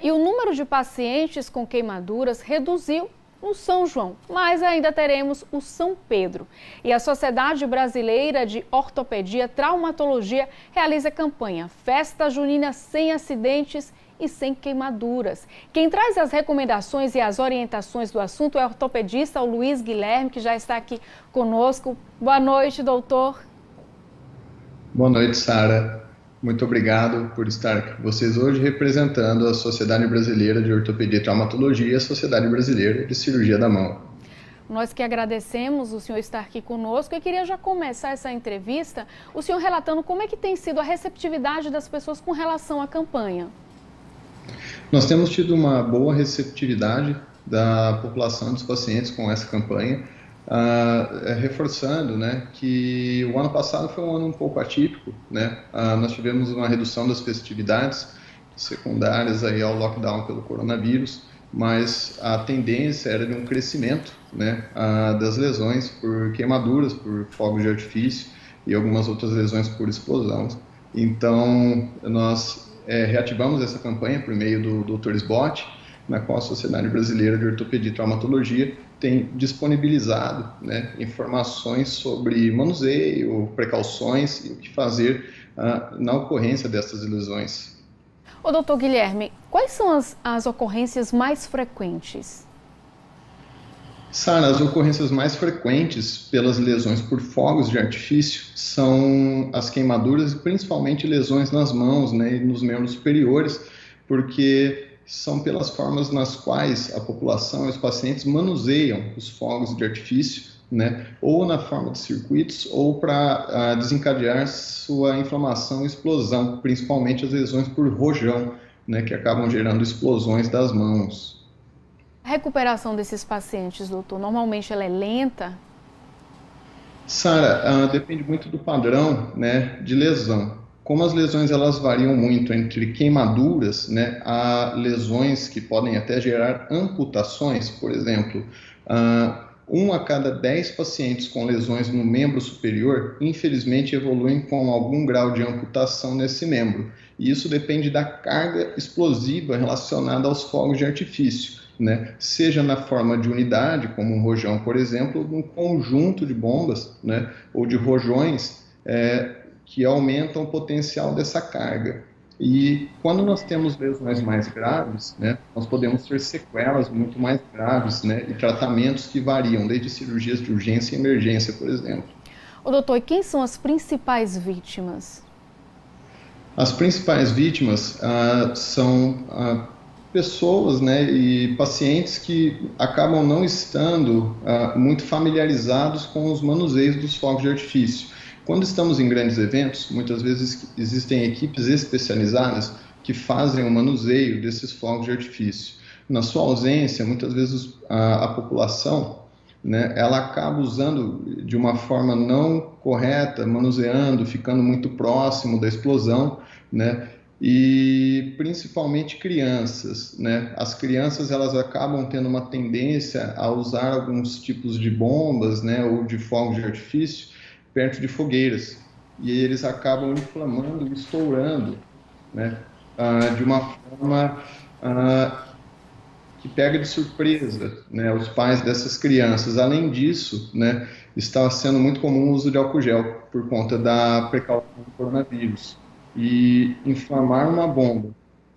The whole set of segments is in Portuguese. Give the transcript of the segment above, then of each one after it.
E o número de pacientes com queimaduras reduziu no São João, mas ainda teremos o São Pedro. E a Sociedade Brasileira de Ortopedia e Traumatologia realiza a campanha Festa Junina sem acidentes e sem queimaduras. Quem traz as recomendações e as orientações do assunto é o ortopedista Luiz Guilherme, que já está aqui conosco. Boa noite, doutor. Boa noite, Sara. Muito obrigado por estar aqui com vocês hoje representando a Sociedade Brasileira de Ortopedia e Traumatologia e a Sociedade Brasileira de Cirurgia da Mão. Nós que agradecemos o senhor estar aqui conosco e queria já começar essa entrevista, o senhor relatando como é que tem sido a receptividade das pessoas com relação à campanha. Nós temos tido uma boa receptividade da população dos pacientes com essa campanha, reforçando, né, que o ano passado foi um ano um pouco atípico, né? Nós tivemos uma redução das festividades secundárias aí ao lockdown pelo coronavírus, mas a tendência era de um crescimento, né, das lesões por queimaduras, por fogos de artifício e algumas outras lesões por explosão. Então, nós reativamos essa campanha por meio do Dr. SBOT, na qual a Sociedade Brasileira de Ortopedia e Traumatologia tem disponibilizado, né, informações sobre manuseio, precauções e o que fazer na ocorrência dessas lesões. Ô, doutor Guilherme, quais são as ocorrências mais frequentes? Sara, as ocorrências mais frequentes pelas lesões por fogos de artifício são as queimaduras e principalmente lesões nas mãos, né, e nos membros superiores, porque são pelas formas nas quais a população e os pacientes manuseiam os fogos de artifício, né, ou na forma de circuitos ou para desencadear sua inflamação e explosão, principalmente as lesões por rojão, né, que acabam gerando explosões das mãos. A recuperação desses pacientes, doutor, normalmente ela é lenta? Sara, depende muito do padrão, né, de lesão. Como as lesões elas variam muito entre queimaduras, né, há lesões que podem até gerar amputações, por exemplo, 1 a cada 10 pacientes com lesões no membro superior, infelizmente, evoluem com algum grau de amputação nesse membro. E isso depende da carga explosiva relacionada aos fogos de artifício, né? Seja na forma de unidade, como um rojão, por exemplo, ou um conjunto de bombas, né, ou de rojões, que aumentam o potencial dessa carga. E quando nós temos lesões mais graves, né, nós podemos ter sequelas muito mais graves, né, e tratamentos que variam, desde cirurgias de urgência e emergência, por exemplo. Ô, doutor, e quem são as principais vítimas? As principais vítimas são pessoas, né, e pacientes que acabam não estando muito familiarizados com os manuseios dos fogos de artifício. Quando estamos em grandes eventos, muitas vezes existem equipes especializadas que fazem o manuseio desses fogos de artifício. Na sua ausência, muitas vezes a população, né, ela acaba usando de uma forma não correta, manuseando, ficando muito próximo da explosão, né, e principalmente crianças, né? As crianças elas acabam tendo uma tendência a usar alguns tipos de bombas, né, ou de fogos de artifício perto de fogueiras, e eles acabam inflamando e estourando, né, de uma forma que pega de surpresa, né, os pais dessas crianças. Além disso, né, está sendo muito comum o uso de álcool gel por conta da precaução do coronavírus. E inflamar uma bomba,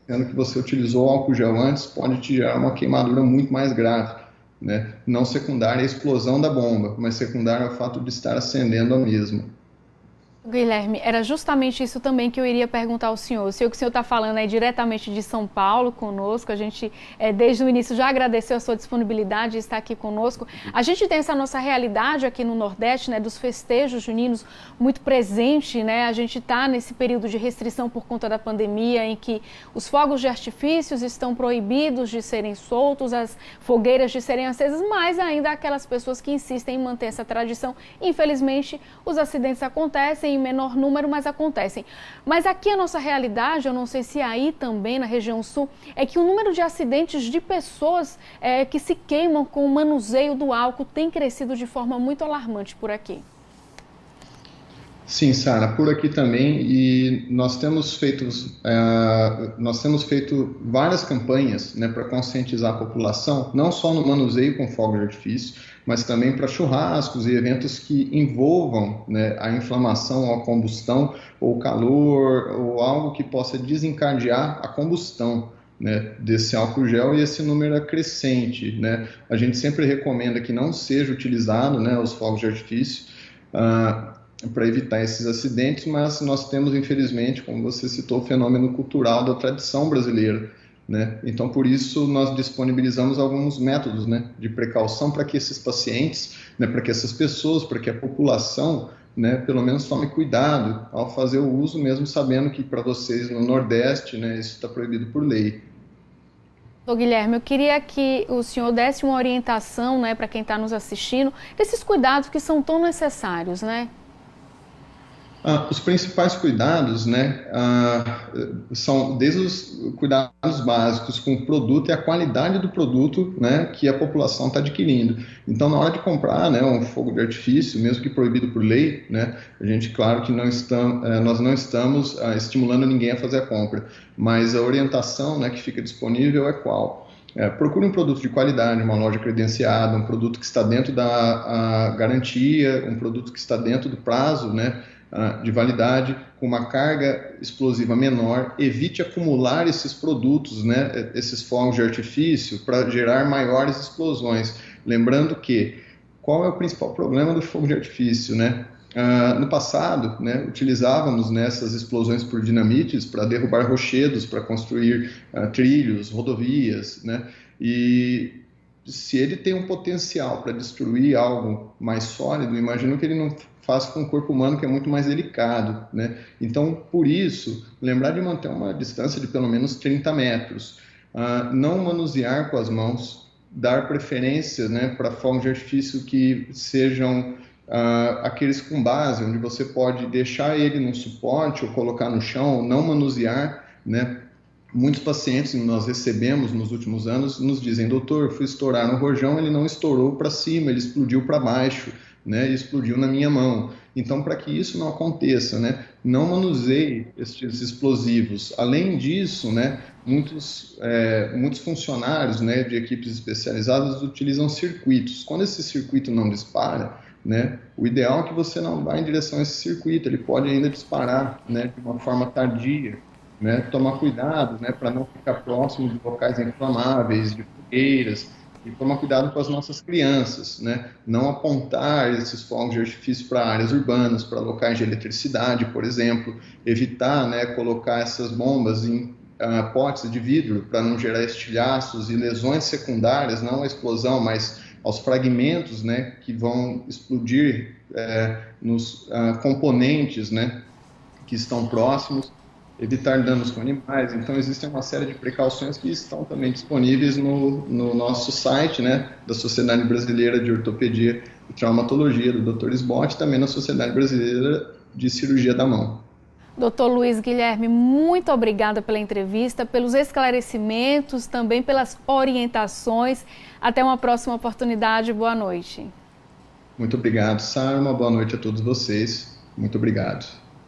sendo que você utilizou álcool gel antes, pode te gerar uma queimadura muito mais grave. Né? Não secundária à explosão da bomba, mas secundária ao fato de estar acendendo a mesma. Guilherme, era justamente isso também que eu iria perguntar ao senhor. Eu sei que o senhor está falando aí diretamente de São Paulo conosco, a gente desde o início já agradeceu a sua disponibilidade de estar aqui conosco. A gente tem essa nossa realidade aqui no Nordeste, né, dos festejos juninos muito presente, né? A gente está nesse período de restrição por conta da pandemia, em que os fogos de artifícios estão proibidos de serem soltos, as fogueiras de serem acesas, mas ainda há aquelas pessoas que insistem em manter essa tradição. Infelizmente, os acidentes acontecem em menor número, mas acontecem. Mas aqui a nossa realidade, eu não sei se aí também na região sul, é que o número de acidentes de pessoas que se queimam com o manuseio do álcool tem crescido de forma muito alarmante por aqui. Sim, Sara, por aqui também, e nós temos feito várias campanhas, né, para conscientizar a população, não só no manuseio com fogos de artifício, mas também para churrascos e eventos que envolvam, né, a inflamação ou a combustão, ou calor, ou algo que possa desencadear a combustão, né, desse álcool gel, e esse número é crescente, né? A gente sempre recomenda que não seja utilizado, né, os fogos de artifício, para evitar esses acidentes, mas nós temos, infelizmente, como você citou, o fenômeno cultural da tradição brasileira, né? Então, por isso, nós disponibilizamos alguns métodos, né, de precaução para que esses pacientes, né, para que essas pessoas, para que a população, né, pelo menos tome cuidado ao fazer o uso, mesmo sabendo que para vocês no Nordeste, né, isso está proibido por lei. Ô Guilherme, eu queria que o senhor desse uma orientação, né, para quem está nos assistindo, desses cuidados que são tão necessários, né? Os principais cuidados, né, são desde os cuidados básicos com o produto e a qualidade do produto, né, que a população está adquirindo. Então, na hora de comprar, né, um fogo de artifício, mesmo que proibido por lei, né, a gente, claro que nós não estamos estimulando ninguém a fazer a compra, mas a orientação, né, que fica disponível é qual? Procure um produto de qualidade, uma loja credenciada, um produto que está dentro da garantia, um produto que está dentro do prazo, né, de validade, com uma carga explosiva menor. Evite acumular esses produtos, né, esses fogos de artifício, para gerar maiores explosões. Lembrando que, qual é o principal problema do fogo de artifício, né? No passado, né, utilizávamos nessas explosões por dinamites para derrubar rochedos, para construir trilhos, rodovias, né? E se ele tem um potencial para destruir algo mais sólido, imagino que ele não faz com o corpo humano, que é muito mais delicado, né? Então, por isso, lembrar de manter uma distância de pelo menos 30 metros, não manusear com as mãos, dar preferência, né, para fogos de artifício que sejam aqueles com base, onde você pode deixar ele num suporte ou colocar no chão, não manusear, né? Muitos pacientes que nós recebemos nos últimos anos nos dizem: doutor, fui estourar no rojão, ele não estourou para cima, ele explodiu para baixo, né, e explodiu na minha mão. Então, para que isso não aconteça, né, não manuseie esses explosivos. Além disso, né, muitos funcionários, né, de equipes especializadas utilizam circuitos. Quando esse circuito não dispara, né, o ideal é que você não vá em direção a esse circuito, ele pode ainda disparar, né, de uma forma tardia, né, tomar cuidado, né, para não ficar próximo de locais inflamáveis, de fogueiras, e tomar cuidado com as nossas crianças, né, não apontar esses fogos de artifício para áreas urbanas, para locais de eletricidade, por exemplo, evitar, né, colocar essas bombas em potes de vidro para não gerar estilhaços e lesões secundárias, não à explosão, mas aos fragmentos, né, que vão explodir nos componentes, né, que estão próximos, evitar danos com animais. Então, existem uma série de precauções que estão também disponíveis no nosso site, né, da Sociedade Brasileira de Ortopedia e Traumatologia, do Dr. Sbot, e também na Sociedade Brasileira de Cirurgia da Mão. Doutor Luiz Guilherme, muito obrigada pela entrevista, pelos esclarecimentos, também pelas orientações. Até uma próxima oportunidade. Boa noite. Muito obrigado, Sara. Uma boa noite a todos vocês. Muito obrigado.